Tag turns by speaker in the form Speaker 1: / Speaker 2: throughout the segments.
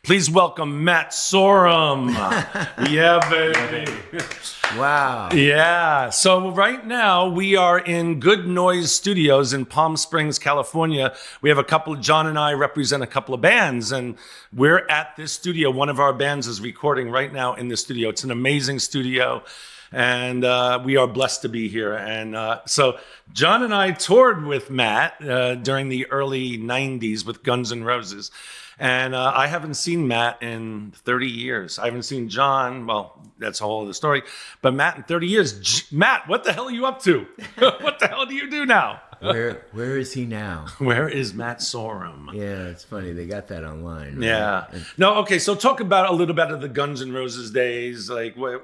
Speaker 1: Please welcome Matt Sorum. Yeah, baby.
Speaker 2: Wow.
Speaker 1: Yeah. So right now we are in Good Noise Studios in Palm Springs, California. We have John and I represent a couple of bands, and we're at this studio. One of our bands is recording right now in the studio. It's an amazing studio. And we are blessed to be here. And so John and I toured with Matt during the early 90s with Guns N' Roses. And I haven't seen Matt in 30 years. I haven't seen John. Well, that's a whole other story. But Matt in 30 years. Matt, what the hell are you up to? What the hell do you do now?
Speaker 2: Where is he now?
Speaker 1: Where is Matt Sorum?
Speaker 2: Yeah, it's funny. They got that online. Right?
Speaker 1: Yeah. No, okay. So talk about a little bit of the Guns N' Roses days. Like, where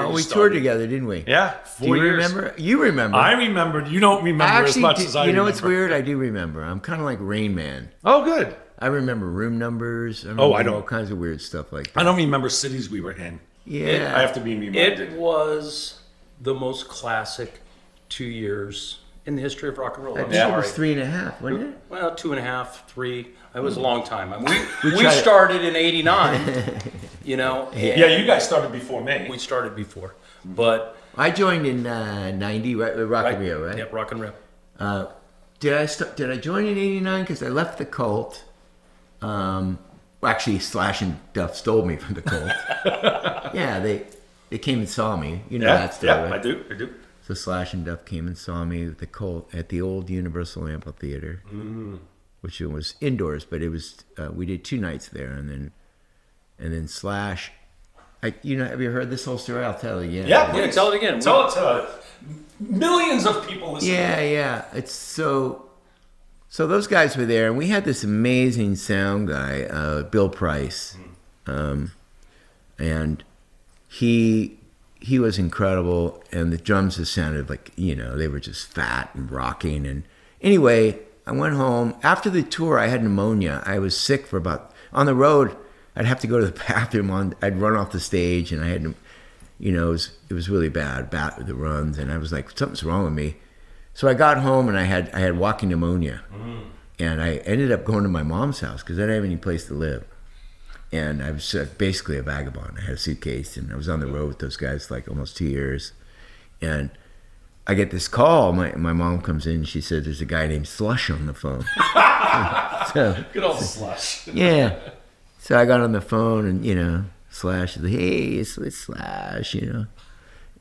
Speaker 2: we toured together, didn't we?
Speaker 1: Yeah. 4 years.
Speaker 2: Remember? You remember.
Speaker 1: I remembered. You don't remember as much as I remember.
Speaker 2: You know what's weird? I do remember. I'm kind of like Rain Man.
Speaker 1: Oh, good.
Speaker 2: I remember room numbers. I remember all kinds of weird stuff like that.
Speaker 1: I don't remember cities we were in.
Speaker 2: Yeah.
Speaker 1: I have to be reminded.
Speaker 3: It was the most classic 2 years in the history of rock and roll.
Speaker 2: I think it was 3.5, wasn't it?
Speaker 3: Well, 2.5, 3. It was a long time. I mean, we started in '89. You know.
Speaker 1: Yeah, you guys started before me.
Speaker 3: We started before, but
Speaker 2: I joined in '90, right? Rock and Rio, right?
Speaker 3: Yep, Rock and Rio.
Speaker 2: Did I join in '89 because I left the Cult? Actually, Slash and Duff stole me from the Cult. Yeah, they came and saw me. You know that story.
Speaker 1: Yeah,
Speaker 2: right?
Speaker 1: I do.
Speaker 2: So Slash and Duff came and saw me with the Cult at the old Universal Amphitheater, which was indoors, but it was we did 2 nights there, and then Slash. Have you heard this whole story? I'll tell you again.
Speaker 1: Yeah,
Speaker 3: tell it again.
Speaker 1: Tell it. Millions of people listening.
Speaker 2: Yeah. It's so those guys were there, and we had this amazing sound guy, Bill Price, and he was incredible, and the drums just sounded like, they were just fat and rocking. And anyway, I went home. After the tour, I had pneumonia. I was sick for on the road, I'd have to go to the bathroom. I'd run off the stage, and I had, it was really bad, the runs, and I was like, something's wrong with me. So I got home, and I had walking pneumonia, and I ended up going to my mom's house because I didn't have any place to live. And I was basically a vagabond. I had a suitcase, and I was on the road with those guys like almost 2 years. And I get this call. My mom comes in, and she said, there's a guy named Slush on the phone.
Speaker 1: Good old Slush.
Speaker 2: Yeah. So I got on the phone, and, Slash said, hey, it's Slash,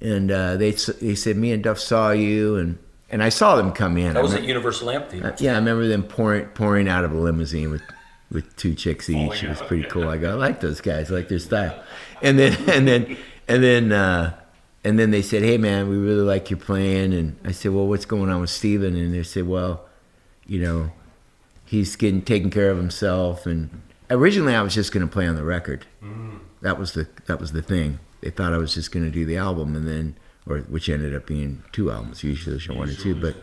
Speaker 2: And they said, me and Duff saw you, and I saw them come in.
Speaker 3: That was at Universal Amphitheater.
Speaker 2: Yeah, I remember them pouring out of a limousine with 2 chicks each. It was pretty cool. I like those guys. I like their style. And then they said, hey man, we really like your playing. And I said, well, what's going on with Steven? And they said, well, he's getting taken care of himself. And originally I was just going to play on the record. That was the thing. They thought I was just going to do the album, and then, which ended up being 2 albums. Usually there's 1 or 2, but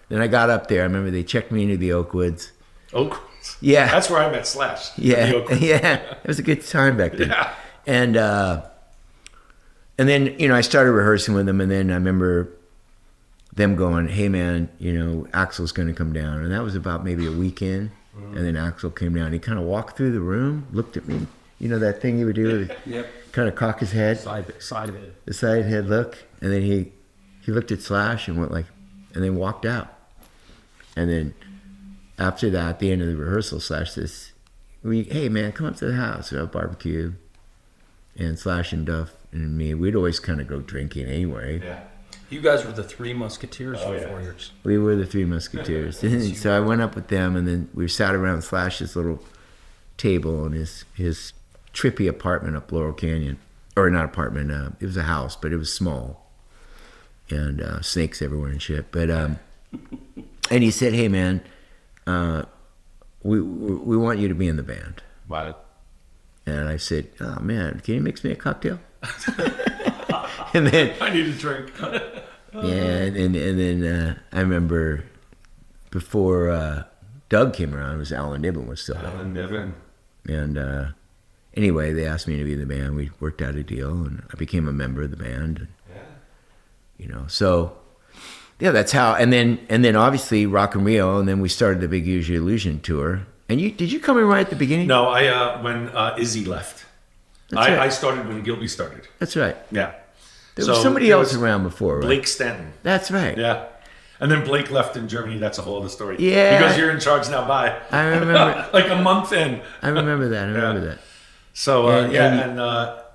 Speaker 2: then I got up there. I remember they checked me into the Oakwoods.
Speaker 1: Oakwoods.
Speaker 2: Yeah.
Speaker 1: That's where I met Slash.
Speaker 2: Yeah. It was a good time back then.
Speaker 1: Yeah.
Speaker 2: And then, I started rehearsing with them, and then I remember them going, hey man, Axl's going to come down. And that was about maybe a week in. And then Axl came down. He kind of walked through the room, looked at me. That thing he would do?
Speaker 3: Yep.
Speaker 2: Kind of cock his head.
Speaker 3: Side of it.
Speaker 2: The side head look. And then he looked at Slash and went and then walked out. And then after that, at the end of the rehearsal, Slash says, hey man, come up to the house. We'll have barbecue. And Slash and Duff and me, we'd always kind of go drinking anyway.
Speaker 1: Yeah.
Speaker 3: You guys were the 3 Musketeers for 4 years.
Speaker 2: We were the 3 Musketeers. So I went up with them, and then we sat around Slash's little table in his trippy apartment up Laurel Canyon. Or not apartment, it was a house, but it was small. And snakes everywhere and shit. But and he said, hey man, we want you to be in the band.
Speaker 1: Wow.
Speaker 2: And I said, oh man, can you mix me a cocktail? And then
Speaker 1: I need a drink.
Speaker 2: and then I remember before Doug came around, it was Alan Niven was still there.
Speaker 1: Alan Niven.
Speaker 2: And anyway, they asked me to be in the band. We worked out a deal, and I became a member of the band. So yeah, that's how. And then obviously Rock and Rio, and then we started the Big Use Your Illusion tour. And did you come in right at the beginning?
Speaker 1: No, when Izzy left.
Speaker 2: Right.
Speaker 1: I started when Gilby started.
Speaker 2: That's right.
Speaker 1: Yeah.
Speaker 2: There was somebody else around before, right?
Speaker 1: Blake Stanton.
Speaker 2: That's right.
Speaker 1: Yeah. And then Blake left in Germany. That's a whole other story.
Speaker 2: Yeah.
Speaker 1: Because you're in charge now. Bye.
Speaker 2: I remember.
Speaker 1: Like a month in.
Speaker 2: I remember that.
Speaker 1: So,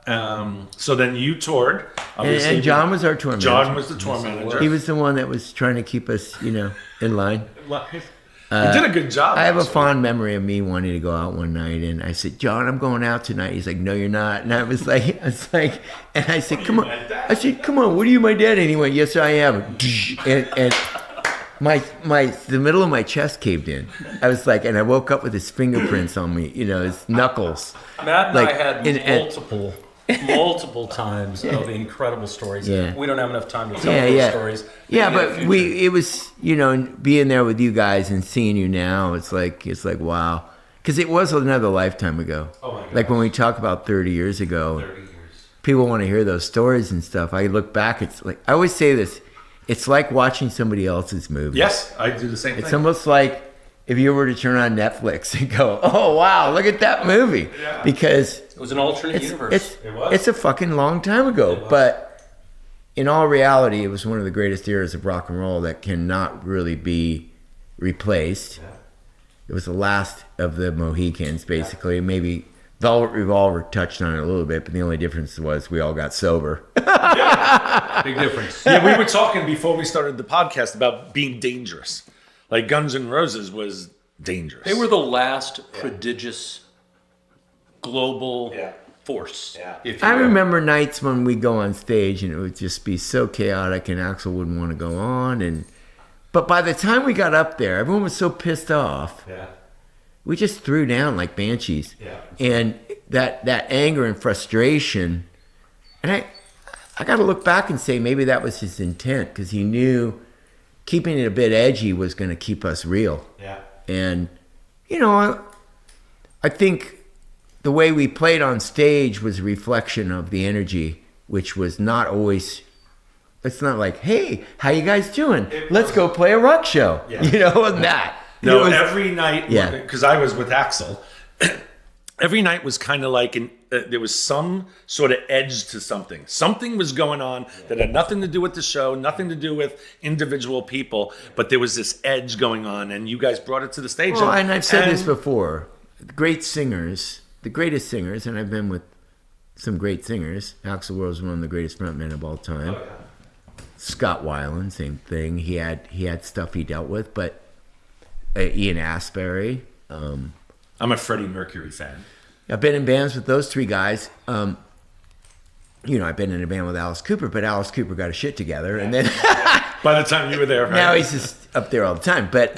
Speaker 2: And
Speaker 1: so then you toured.
Speaker 2: And John was our tour manager.
Speaker 1: John was the tour manager.
Speaker 2: He was the one that was trying to keep us, in line.
Speaker 1: You did a good job.
Speaker 2: I have a fond memory of me wanting to go out one night, and I said, "John, I'm going out tonight." He's like, "No, you're not." And and I said, "Come on." I said, "Come on, what are you, my dad?" And he went, "Yes, I am." And the middle of my chest caved in. I was like, and I woke up with his fingerprints on me, his knuckles.
Speaker 3: Matt and I had multiple times of incredible stories.
Speaker 2: Yeah.
Speaker 3: We don't have enough time to tell those stories.
Speaker 2: Yeah, but it was, being there with you guys and seeing you now, it's like wow. Because it was another lifetime ago.
Speaker 1: Oh my God.
Speaker 2: Like when we talk about 30 years ago,
Speaker 1: 30 years.
Speaker 2: People want to hear those stories and stuff. I look back, it's like, I always say this, it's like watching somebody else's movie.
Speaker 1: Yes, I do the same thing.
Speaker 2: It's almost like if you were to turn on Netflix and go, "Oh wow, look at that movie," because
Speaker 3: it was an alternate universe.
Speaker 2: It's a fucking long time ago, but in all reality, it was one of the greatest eras of rock and roll that cannot really be replaced. Yeah. It was the last of the Mohicans, basically. Maybe Velvet Revolver touched on it a little bit, but the only difference was we all got sober.
Speaker 3: Big difference.
Speaker 1: Yeah, we were talking before we started the podcast about being dangerous. Like Guns N' Roses was dangerous.
Speaker 3: They were the last prodigious global force. Yeah.
Speaker 2: I remember nights when we'd go on stage and it would just be so chaotic and Axl wouldn't want to go on. But by the time we got up there, everyone was so pissed off.
Speaker 1: Yeah.
Speaker 2: We just threw down like banshees.
Speaker 1: Yeah.
Speaker 2: And that anger and frustration, and I got to look back and say maybe that was his intent, because he knew keeping it a bit edgy was going to keep us real.
Speaker 1: Yeah.
Speaker 2: And, I think the way we played on stage was a reflection of the energy, which was not always, it's not like, "Hey, how you guys doing? Let's go play a rock show."
Speaker 1: Yeah.
Speaker 2: And that.
Speaker 1: No,
Speaker 2: was,
Speaker 1: every night, because I was with Axl, every night was kind of like there was some sort of edge to something. Something was going on that had nothing to do with the show, nothing to do with individual people, but there was this edge going on, and you guys brought it to the stage.
Speaker 2: Well, and I've said this before, great singers, the greatest singers, and I've been with some great singers. Axl Rose was one of the greatest frontmen of all time. Oh, yeah. Scott Weiland, same thing. He had stuff he dealt with, but Ian Astbury.
Speaker 1: I'm a Freddie Mercury fan.
Speaker 2: I've been in bands with those three guys. I've been in a band with Alice Cooper, but Alice Cooper got his shit together, and then
Speaker 1: by the time you were there, right?
Speaker 2: Now he's just up there all the time. But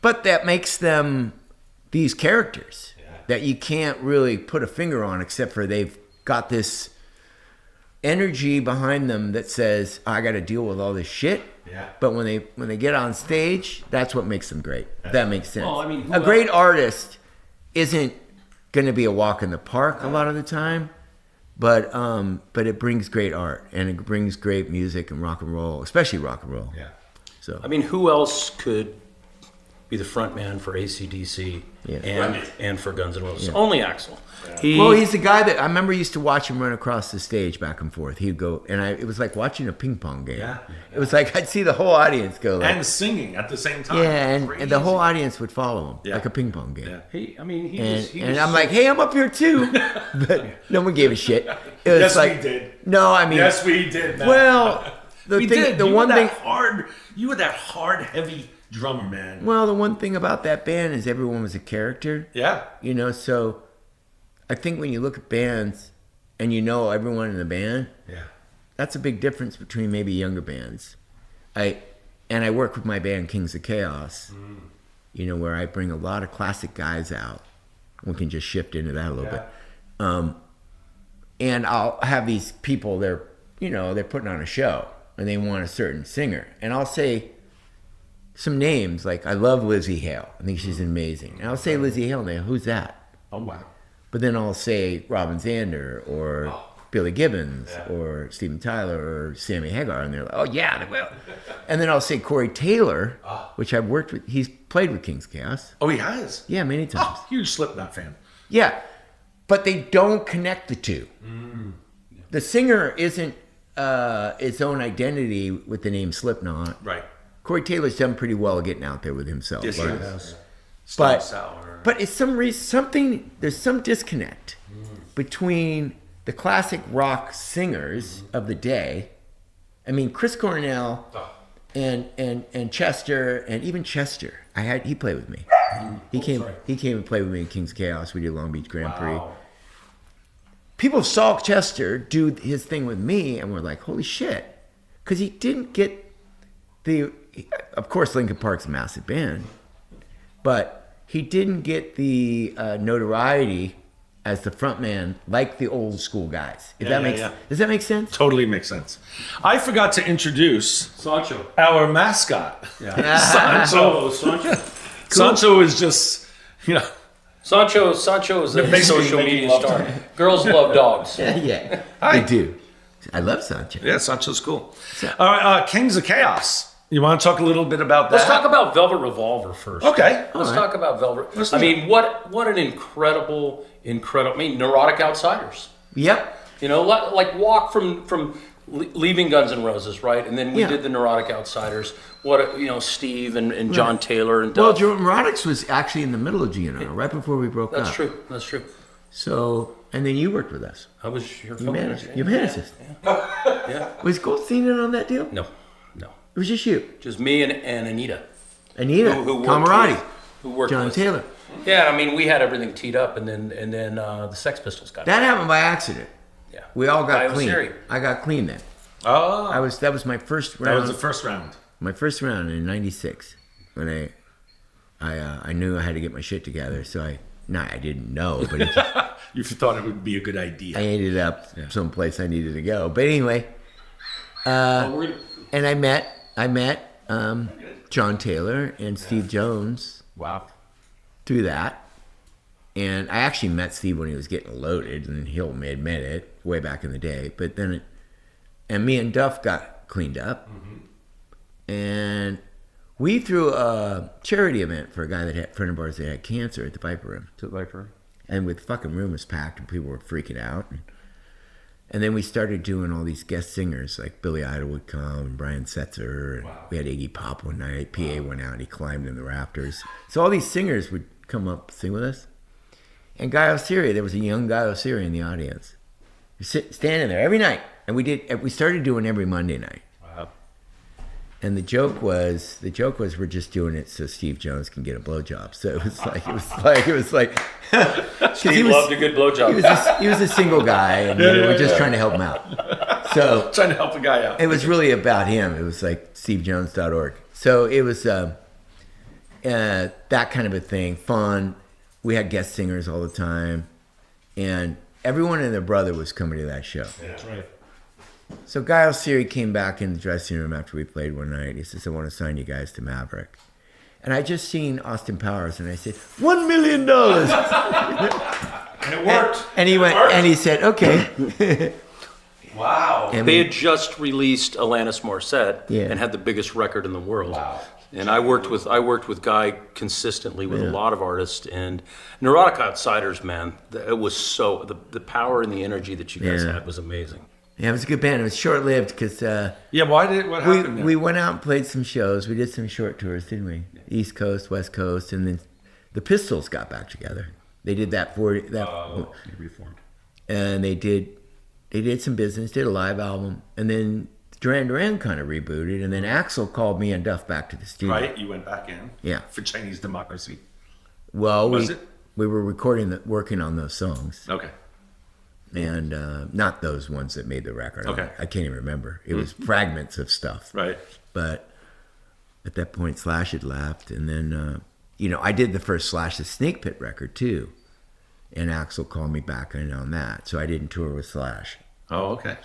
Speaker 2: but that makes them these characters that you can't really put a finger on, except for they've got this energy behind them that says, "I got to deal with all this shit." Yeah. But when they get on stage, that's what makes them great. If that makes sense.
Speaker 3: Well, I mean,
Speaker 2: a great artist isn't going to be a walk in the park a lot of the time, but it brings great art and it brings great music and rock and roll, especially rock and roll.
Speaker 1: Yeah.
Speaker 2: So
Speaker 3: I mean, who else could be the front man for AC/DC and for Guns N' Roses? Only Axl.
Speaker 2: Yeah. He's the guy that I remember used to watch him run across the stage back and forth. He'd go, and it was like watching a ping pong game. Yeah. It was like I'd see the whole audience go, like,
Speaker 1: and singing at the same time.
Speaker 2: Yeah, and the whole audience would follow him like a ping pong game.
Speaker 1: Yeah.
Speaker 2: And I'm like, "Hey, I'm up here too," but no one gave a shit. It was
Speaker 1: we did.
Speaker 2: No, I mean,
Speaker 1: yes, we did. Matt.
Speaker 2: Well,
Speaker 1: you were that hard, heavy drummer, man.
Speaker 2: Well, the one thing about that band is everyone was a character.
Speaker 1: Yeah.
Speaker 2: So I think when you look at bands and everyone in the band, that's a big difference between maybe younger bands. I work with my band Kings of Chaos, where I bring a lot of classic guys out. We can just shift into that a little bit. And I'll have these people, they're putting on a show and they want a certain singer. And I'll say some names, like I love Lizzie Hale. I think she's amazing. And I'll say Lizzie Hale, and they go, "Who's that?"
Speaker 1: Oh, wow.
Speaker 2: But then I'll say Robin Zander or Billy Gibbons or Steven Tyler or Sammy Hagar, and they're like, oh yeah, they will. And then I'll say Corey Taylor, which I've worked with. He's played with King's Chaos.
Speaker 1: Oh, he has?
Speaker 2: Yeah, many times.
Speaker 1: Oh, huge Slipknot fan.
Speaker 2: Yeah, but they don't connect the two. The singer isn't its own identity with the name Slipknot.
Speaker 1: Right.
Speaker 2: Corey Taylor's done pretty well getting out there with himself.
Speaker 1: Yes, he
Speaker 2: right?
Speaker 1: has.
Speaker 2: But it's there's some disconnect between the classic rock singers of the day. I mean, Chris Cornell and Chester, and even Chester. He played with me. He came and played with me in King's Chaos. We did Long Beach Grand Prix. People saw Chester do his thing with me and were like, holy shit. Because he didn't get of course, Linkin Park's a massive band, but he didn't get the notoriety as the frontman like the old school guys. Does that make sense?
Speaker 1: Totally makes sense. I forgot to introduce
Speaker 3: Sancho.
Speaker 1: our mascot.
Speaker 3: Yeah.
Speaker 1: Sancho. Sancho is just,
Speaker 3: Sancho is a
Speaker 1: basically
Speaker 3: social
Speaker 1: making
Speaker 3: media
Speaker 1: love
Speaker 3: star.
Speaker 1: to him.
Speaker 3: Girls love dogs.
Speaker 2: Yeah,
Speaker 1: Hi.
Speaker 2: they do. I love Sancho.
Speaker 1: Yeah, Sancho's cool. All right, Kings of Chaos. You want to talk a little bit about that?
Speaker 3: Let's talk about Velvet Revolver first.
Speaker 1: Okay.
Speaker 3: Let's talk about Velvet.
Speaker 1: Let's
Speaker 3: I
Speaker 1: do
Speaker 3: mean, what an incredible. I mean, Neurotic Outsiders.
Speaker 2: Yep.
Speaker 3: Like walk from leaving Guns N' Roses, right? And then we did the Neurotic Outsiders. Steve and John Taylor and
Speaker 2: Well,
Speaker 3: Duff.
Speaker 2: Neurotics was actually in the middle of GNR, right before we broke up.
Speaker 3: That's true.
Speaker 2: So, and then you worked with us.
Speaker 3: I was your
Speaker 2: You managed.
Speaker 3: manager.
Speaker 2: You managed us.
Speaker 3: Yeah.
Speaker 2: Was Goldstein in on that deal?
Speaker 3: No.
Speaker 2: It was just you.
Speaker 3: Just me and Anita.
Speaker 2: Anita,
Speaker 3: Who worked
Speaker 2: Camarati,
Speaker 3: with- who worked
Speaker 2: John
Speaker 3: with-
Speaker 2: Taylor.
Speaker 3: Yeah, I mean, we had everything teed up, and then the Sex Pistols got
Speaker 2: That happened by accident.
Speaker 3: Yeah.
Speaker 2: We all got
Speaker 3: Iowa
Speaker 2: clean.
Speaker 3: City.
Speaker 2: I got clean then.
Speaker 1: Oh.
Speaker 2: That was my first round.
Speaker 1: That was the first round.
Speaker 2: My first round in '96 when I knew I had to get my shit together. So I didn't know, but
Speaker 1: You thought it would be a good idea.
Speaker 2: I ended up someplace I needed to go. But anyway, and I met John Taylor and Steve Jones.
Speaker 1: Wow.
Speaker 2: Through that. And I actually met Steve when he was getting loaded, and he'll admit it, way back in the day. But then, and me and Duff got cleaned up. And we threw a charity event for a friend of ours that had cancer at the Viper Room.
Speaker 4: To the Viper.
Speaker 2: And with fucking room was packed, and people were freaking out. And then we started doing all these guest singers, like Billy Idol would come, and Brian Setzer. And we had Iggy Pop one night. PA went out, and he climbed in the rafters. So all these singers would come up sing with us. And Guy Osiris, there was a young Guy Osiris in the audience. Standing there every night. And we started doing every Monday night.
Speaker 1: Wow.
Speaker 2: And the joke was we're just doing it so Steve Jones can get a blowjob. So it was like
Speaker 3: Steve loved a good blowjob.
Speaker 2: He was a single guy, and we're just trying to help him out. So
Speaker 1: Trying to help a guy out.
Speaker 2: it was really about him. It was like stevejones.org. So it was that kind of a thing, fun. We had guest singers all the time, and everyone and their brother was coming to that show.
Speaker 1: Yeah, that's right.
Speaker 2: So Guy Osiris came back in the dressing room after we played one night. He says, I want to sign you guys to Maverick. And I just seen Austin Powers, and I said, $1 million.
Speaker 1: And it worked.
Speaker 2: And he went, and he said, okay.
Speaker 1: Wow.
Speaker 2: And
Speaker 3: They had just released Alanis Morissette
Speaker 2: Yeah.
Speaker 3: and had the biggest record in the world.
Speaker 1: Wow.
Speaker 3: And I worked with Guy consistently with a lot of artists, and Neurotic Outsiders, man, it was so the power and the energy that you guys had was amazing.
Speaker 2: Yeah, it was a good band. It was short-lived because
Speaker 1: What happened there?
Speaker 2: we went out and played some shows. We did some short tours, didn't we? East Coast, West Coast, and then the Pistols got back together. They did that
Speaker 4: Reformed.
Speaker 2: and they did some business, did a live album, and then Duran Duran kind of rebooted, and then Axl called me and Duff back to the studio.
Speaker 1: Right, you went back in.
Speaker 2: Yeah.
Speaker 1: For Chinese democracy.
Speaker 2: Well,
Speaker 1: Was it?
Speaker 2: we were working on those songs,
Speaker 1: Okay.
Speaker 2: and not those ones that made the record.
Speaker 1: Okay.
Speaker 2: I can't even remember. It was fragments of stuff.
Speaker 1: Right.
Speaker 2: But at that point, Slash had left, and then I did the first Slash's Snake Pit record too, and Axl called me back in on that, so I didn't tour with Slash.
Speaker 1: Oh, okay.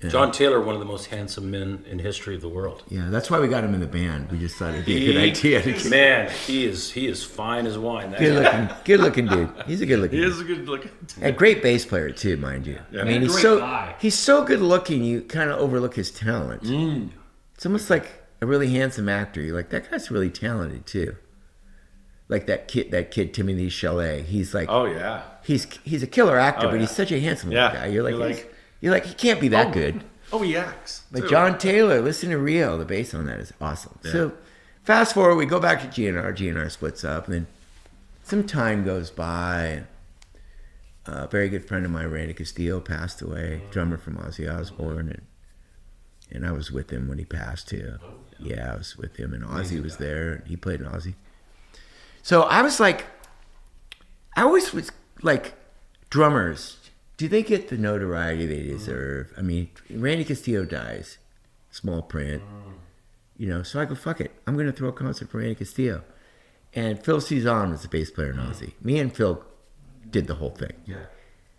Speaker 3: John Taylor, one of the most handsome men in history of the world.
Speaker 2: Yeah, that's why we got him in the band. We just thought it'd be a good idea.
Speaker 3: Man, he is fine as wine.
Speaker 2: Good looking dude. He's a good looking.
Speaker 1: He
Speaker 2: dude.
Speaker 1: is a good looking.
Speaker 2: A great bass player too, mind you.
Speaker 1: Yeah.
Speaker 2: I mean, he's so good looking. You kind of overlook his talent. It's almost like a really handsome actor. You're like, that guy's really talented too. Like that kid Timothy Chalamet. He's like,
Speaker 1: Oh yeah.
Speaker 2: he's a killer actor, but
Speaker 1: yeah.
Speaker 2: he's such a handsome
Speaker 1: Yeah.
Speaker 2: guy. You're like, he can't be that good.
Speaker 1: Oh, he acts.
Speaker 2: Like
Speaker 1: too.
Speaker 2: John Taylor, listen to Rio. The bass on that is awesome. Yeah. So fast forward, we go back to GNR. GNR splits up, and then some time goes by. A very good friend of mine, Randy Castillo, passed away. Drummer from Ozzy Osbourne, and I was with him when he passed too. Yeah, I was with him, and Ozzy was there. And he played in Ozzy. So I was like, I always was like, drummers, do they get the notoriety they deserve? I mean, Randy Castillo dies, small print, so I go, fuck it. I'm going to throw a concert for Randy Castillo. And Phil Cezanne was the bass player in Ozzy. Me and Phil did the whole thing.
Speaker 1: Yeah.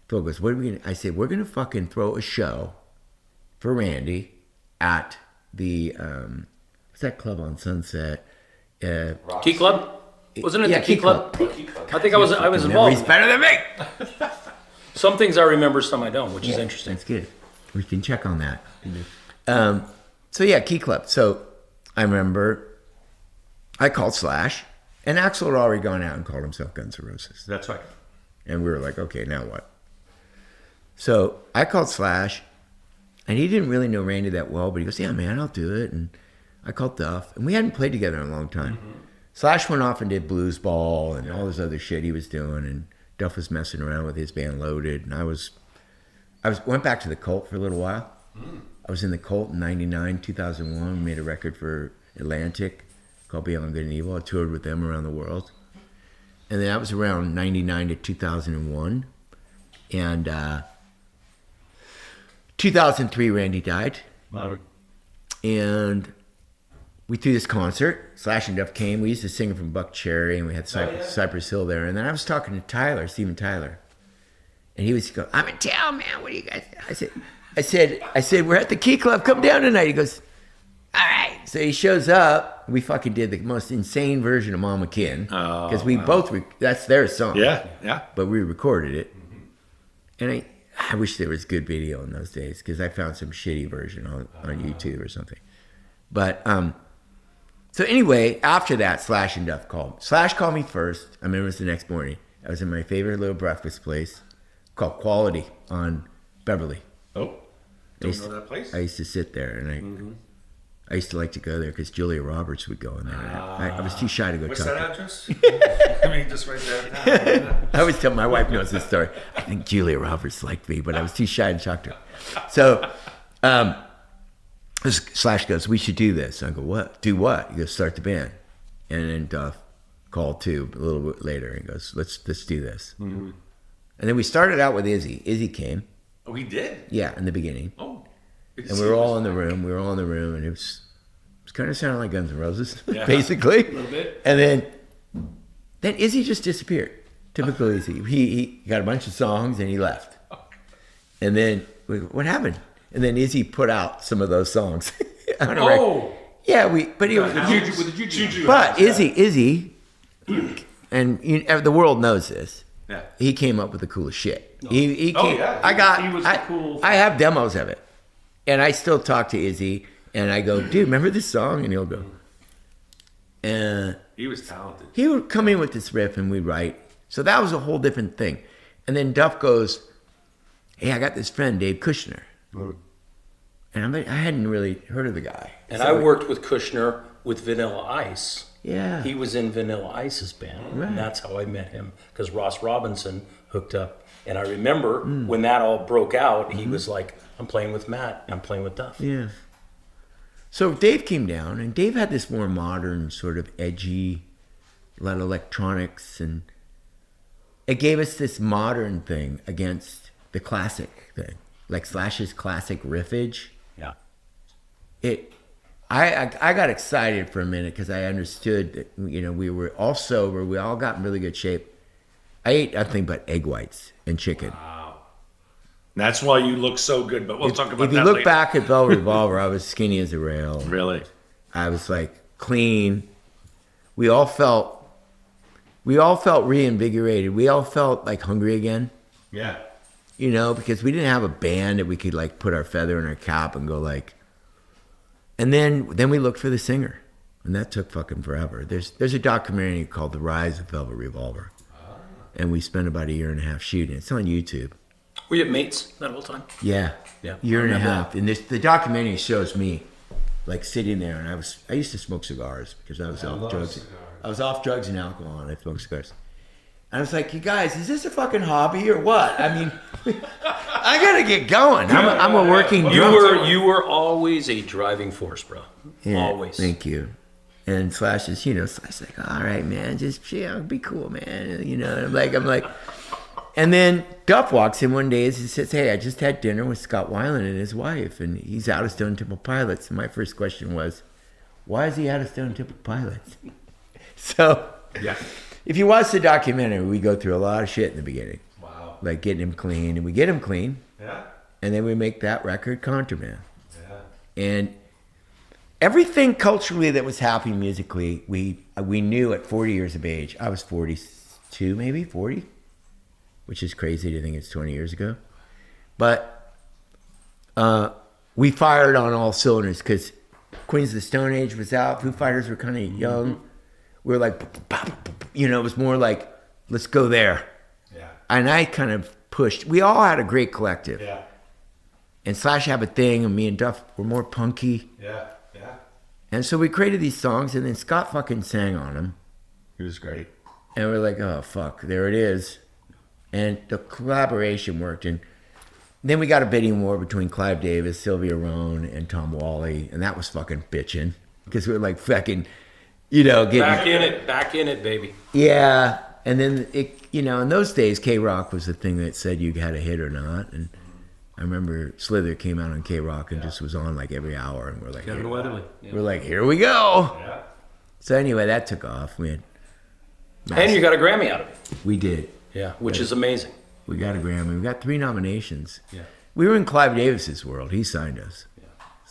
Speaker 2: Phil goes, what are we going to, I said, we're going to fucking throw a show for Randy at the, what's that club on Sunset?
Speaker 3: Key Club? Wasn't it
Speaker 2: Yeah,
Speaker 3: the Key
Speaker 2: Key
Speaker 3: Club?
Speaker 2: Club.
Speaker 3: I think I was involved.
Speaker 2: He's better than me.
Speaker 3: Some things I remember, some I don't, which is interesting.
Speaker 2: That's good. We can check on that. So yeah, Key Club. So I remember I called Slash, and Axl had already gone out and called himself Guns N' Roses.
Speaker 1: That's right.
Speaker 2: And we were like, okay, now what? So I called Slash, and he didn't really know Randy that well, but he goes, yeah, man, I'll do it. And I called Duff, and we hadn't played together in a long time. Slash went off and did Blues Ball and all this other shit he was doing, and Duff was messing around with his band Loaded, and I went back to the Cult for a little while. I was in the Cult in 99, 2001, made a record for Atlantic called Beyond Good and Evil. I toured with them around the world. And then that was around 99 to 2001. And 2003, Randy died. And we threw this concert. Slash and Duff came. We used to sing from Buck Cherry, and we had Cypress Hill there. And then I was talking to Tyler, Steven Tyler. And he was going, I'm in town, man. What do you guys think? I said, we're at the Key Club. Come down tonight. He goes, all right. So he shows up. We fucking did the most insane version of Mama Kin. Because we both, that's their song.
Speaker 1: Yeah, yeah.
Speaker 2: But we recorded it. And I wish there was good video in those days, because I found some shitty version on YouTube or something. But, so anyway, after that, Slash and Duff called. Slash called me first. I remember it was the next morning. I was in my favorite little breakfast place called Quality on Beverly.
Speaker 1: Oh, don't know that place?
Speaker 2: I used to sit there, and I used to like to go there because Julia Roberts would go in there. I was too shy to go
Speaker 1: What's
Speaker 2: talk
Speaker 1: that
Speaker 2: to her.
Speaker 1: address? I mean, just right there.
Speaker 2: I always tell my wife knows this story. I think Julia Roberts liked me, but I was too shy to talk to her. So Slash goes, we should do this. I go, what? Do what? He goes, start the band. And then Duff called too a little bit later. He goes, let's do this. And then we started out with Izzy. Izzy came.
Speaker 1: Oh, he did?
Speaker 2: Yeah, in the beginning.
Speaker 1: Oh.
Speaker 2: And we were all in the room. We were all in the room, and it was kind of sounding like Guns N' Roses, basically.
Speaker 1: A little bit.
Speaker 2: And then Izzy just disappeared. Typical Izzy. He got a bunch of songs and he left. And then what happened? And then Izzy put out some of those songs. On a record. Yeah, but Izzy, and the world knows this.
Speaker 1: Yeah.
Speaker 2: He came up with the coolest shit.
Speaker 1: Oh.
Speaker 2: He came,
Speaker 1: He was cool.
Speaker 2: I have demos of it, and I still talk to Izzy, and I go, dude, remember this song? And he'll go,
Speaker 1: he was talented.
Speaker 2: he would come in with this riff, and we'd write. So that was a whole different thing. And then Duff goes, hey, I got this friend, Dave Kushner. And I hadn't really heard of the guy.
Speaker 3: And I worked with Kushner with Vanilla Ice.
Speaker 2: Yeah.
Speaker 3: He was in Vanilla Ice's band.
Speaker 2: Right.
Speaker 3: And that's how I met him, because Ross Robinson hooked up. And I remember when that all broke out, he was like, I'm playing with Matt. I'm playing with Duff.
Speaker 2: Yeah. So Dave came down, and Dave had this more modern, sort of edgy, a lot of electronics, and it gave us this modern thing against the classic thing, like Slash's classic riffage.
Speaker 3: Yeah.
Speaker 2: I got excited for a minute because I understood that, we were all sober, we all got in really good shape. I ate nothing but egg whites and chicken.
Speaker 1: Wow. That's why you look so good, but we'll talk about that
Speaker 2: If you look
Speaker 1: later.
Speaker 2: back at Velvet Revolver, I was skinny as a rail.
Speaker 1: Really?
Speaker 2: I was like clean. We all felt reinvigorated. We all felt like hungry again.
Speaker 1: Yeah.
Speaker 2: You know, because we didn't have a band that we could like put our feather in our cap and go like. And then we looked for the singer, and that took fucking forever. There's a documentary called The Rise of Velvet Revolver, and we spent about a year and a half shooting. It's on YouTube.
Speaker 3: Were you mates that whole time?
Speaker 2: Yeah,
Speaker 3: Yeah.
Speaker 2: year and a
Speaker 3: Remember
Speaker 2: half. And the documentary shows me like sitting there, and I used to smoke cigars because I was off drugs.
Speaker 4: cigars.
Speaker 2: I was off drugs and alcohol, and I smoked cigars. And I was like, you guys, is this a fucking hobby or what? I mean, I gotta get going. I'm a working drunk.
Speaker 3: You were always a driving force, bro.
Speaker 2: Yeah,
Speaker 3: Always.
Speaker 2: Thank you. And Slash is, Slash like, all right, man, just be cool, man. And I'm like, and then Duff walks in one day and he says, hey, I just had dinner with Scott Weiland and his wife, and he's out of Stone Temple Pilots. And my first question was, why is he out of Stone Temple Pilots? So,
Speaker 1: Yeah.
Speaker 2: if you watch the documentary, we go through a lot of shit in the beginning.
Speaker 1: Wow.
Speaker 2: Like getting him clean, and we get him clean,
Speaker 1: Yeah.
Speaker 2: and then we make that record, Contraband.
Speaker 1: Yeah.
Speaker 2: And everything culturally that was happening musically, we knew at 40 years of age. I was 42, maybe 40, which is crazy to think it's 20 years ago. But we fired on all cylinders because Queens of the Stone Age was out. Foo Fighters were kind of young. We were like, it was more like, let's go there.
Speaker 1: Yeah.
Speaker 2: And I kind of pushed. We all had a great collective.
Speaker 1: Yeah.
Speaker 2: And Slash have a thing, and me and Duff were more punky.
Speaker 1: Yeah. Yeah.
Speaker 2: And so we created these songs, and then Scott fucking sang on them.
Speaker 1: He was great.
Speaker 2: And we're like, oh, fuck, there it is. And the collaboration worked. And then we got a bidding war between Clive Davis, Sylvia Rohn, and Tom Wally. And that was fucking bitching. Because we were like fucking, getting...
Speaker 3: Back in it, baby.
Speaker 2: Yeah. And then, in those days, K-Rock was the thing that said you had a hit or not. And I remember Slither came out on K-Rock and just was on like every hour. And we're like,
Speaker 3: Kevin Weatherly. Yeah.
Speaker 2: we're like, here we go.
Speaker 1: Yeah.
Speaker 2: So anyway, that took off. We had
Speaker 3: And you got a Grammy out of it.
Speaker 2: We did.
Speaker 3: Yeah, which is amazing.
Speaker 2: We got a Grammy. We got 3 nominations.
Speaker 3: Yeah.
Speaker 2: We were in Clive Davis's world. He signed us.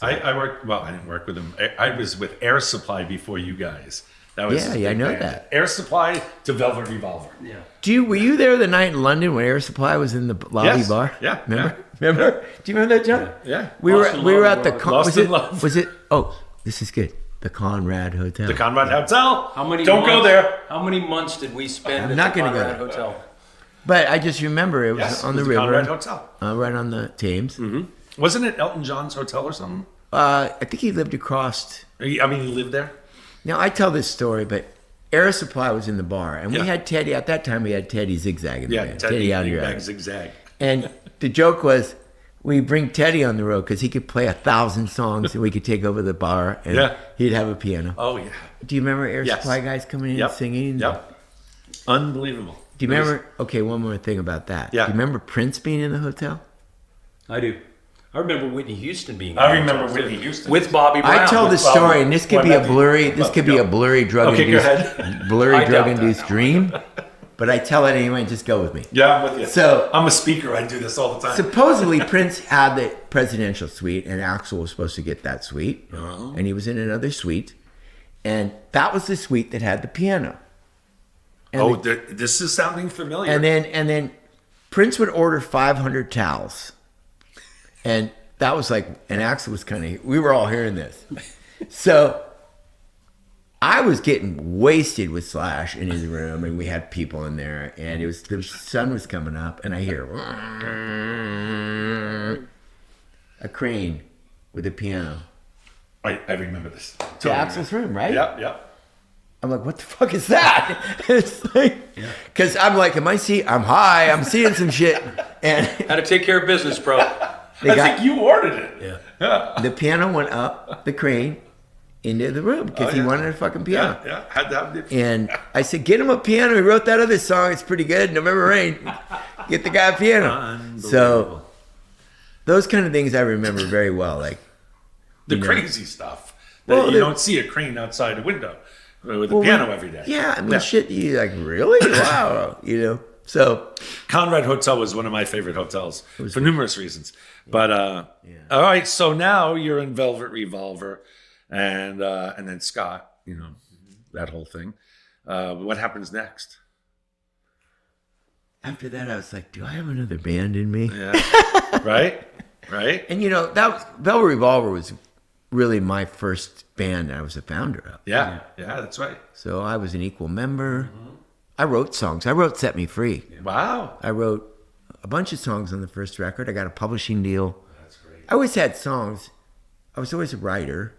Speaker 1: I worked, I didn't work with him. I was with Air Supply before you guys. That was
Speaker 2: Yeah, I know that.
Speaker 1: Air Supply to Velvet Revolver.
Speaker 3: Yeah.
Speaker 2: Were you there the night in London when Air Supply was in the lobby
Speaker 1: Yes.
Speaker 2: bar?
Speaker 1: Yeah.
Speaker 2: Remember? Remember? Do you remember that, John?
Speaker 1: Yeah.
Speaker 2: We
Speaker 3: Lost in
Speaker 2: were
Speaker 3: Love,
Speaker 2: at the
Speaker 3: Lost
Speaker 2: was
Speaker 1: in
Speaker 2: it
Speaker 1: Love.
Speaker 2: was it? Oh, this is good. The Conrad Hotel.
Speaker 1: The Conrad Hotel.
Speaker 3: How many?
Speaker 1: Don't go
Speaker 3: months-
Speaker 1: there.
Speaker 3: How many months did we spend
Speaker 2: I'm
Speaker 3: at
Speaker 2: not
Speaker 3: the
Speaker 2: gonna go
Speaker 3: Conrad
Speaker 2: there.
Speaker 3: Hotel?
Speaker 2: But I just remember it was
Speaker 1: Yes,
Speaker 2: on
Speaker 1: it
Speaker 2: the
Speaker 1: was
Speaker 2: river,
Speaker 1: Conrad Hotel.
Speaker 2: right on the Thames.
Speaker 1: Wasn't it Elton John's hotel or something?
Speaker 2: I think he lived across.
Speaker 1: I mean, he lived there.
Speaker 2: Now I tell this story, but Air Supply was in the bar, and we
Speaker 1: Yeah.
Speaker 2: had Teddy at that time. We had Teddy Zigzag in the
Speaker 1: Yeah,
Speaker 2: band.
Speaker 1: Teddy
Speaker 2: out of your
Speaker 1: Bag
Speaker 2: ass.
Speaker 1: Zigzag.
Speaker 2: And the joke was, we bring Teddy on the road because he could play 1,000 songs, and we could take over the bar, and
Speaker 1: Yeah.
Speaker 2: he'd have a piano.
Speaker 1: Oh yeah.
Speaker 2: Do you remember Air
Speaker 1: Yes.
Speaker 2: Supply guys coming in
Speaker 1: Yep.
Speaker 2: and singing?
Speaker 1: Yep. Unbelievable.
Speaker 2: Do you remember? Okay, one more thing about that.
Speaker 1: Yeah.
Speaker 2: Do you remember Prince being in the hotel?
Speaker 3: I do. I remember Whitney Houston being.
Speaker 1: I
Speaker 3: in the
Speaker 1: remember
Speaker 3: hotel,
Speaker 1: Whitney
Speaker 3: too.
Speaker 1: Houston.
Speaker 3: with Bobby Brown.
Speaker 2: I tell
Speaker 3: With
Speaker 2: this
Speaker 3: Bobby-
Speaker 2: story, and this could
Speaker 1: Well,
Speaker 2: be a
Speaker 1: Matthew-
Speaker 2: blurry. This could be
Speaker 1: go.
Speaker 2: a blurry drug
Speaker 1: Okay, go
Speaker 2: induced,
Speaker 1: ahead.
Speaker 2: blurry
Speaker 3: I
Speaker 2: drug
Speaker 3: doubt that.
Speaker 2: induced dream. But I tell it anyway. Just go with me.
Speaker 1: Yeah, I'm with you.
Speaker 2: So-
Speaker 1: I'm a speaker. I do this all the time.
Speaker 2: Supposedly, Prince had the presidential suite, and Axl was supposed to get that suite, and he was in another suite, and that was the suite that had the piano. And
Speaker 1: This is sounding familiar.
Speaker 2: And then Prince would order 500 towels, and that was like, and Axl was we were all hearing this, so I was getting wasted with Slash in his room, and we had people in there, and the sun was coming up, and I hear a crane with a piano
Speaker 1: I remember this.
Speaker 2: to Axl's room, right?
Speaker 1: Yep, yep.
Speaker 2: I'm like, what the fuck is that? It's like, because I'm like, I'm high, I'm seeing some shit, and
Speaker 3: How to take care of business, bro.
Speaker 2: they
Speaker 1: I
Speaker 2: got
Speaker 1: think you ordered it.
Speaker 3: Yeah.
Speaker 2: the piano went up the crane into the room because he
Speaker 1: yeah.
Speaker 2: wanted a fucking piano.
Speaker 1: Yeah. Had to have the
Speaker 2: And I said, get him a piano. He wrote that other song. It's pretty good. November Rain. Get the guy a piano. So those kind of things I remember very well. Like
Speaker 1: the
Speaker 2: you know.
Speaker 1: crazy stuff that
Speaker 2: Well,
Speaker 1: you
Speaker 2: the-
Speaker 1: don't see a crane outside a window with a piano every day.
Speaker 2: Yeah, I mean, shit. You like really? Wow. So
Speaker 1: Conrad Hotel was one of my favorite hotels for numerous reasons. But all right, so now you're in Velvet Revolver, and then Scott, that whole thing. What happens next?
Speaker 2: after that, I was like, do I have another band in me?
Speaker 1: Yeah. Right.
Speaker 2: And that was, Velvet Revolver was really my first band I was a founder of.
Speaker 1: Yeah, that's right.
Speaker 2: So I was an equal member. I wrote songs. I wrote Set Me Free.
Speaker 1: Wow.
Speaker 2: I wrote a bunch of songs on the first record. I got a publishing deal.
Speaker 1: That's great.
Speaker 2: I always had songs. I was always a writer.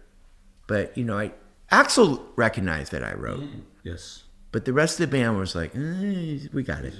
Speaker 2: But, Axel recognized that I wrote.
Speaker 3: Yes.
Speaker 2: But the rest of the band was like, we got it.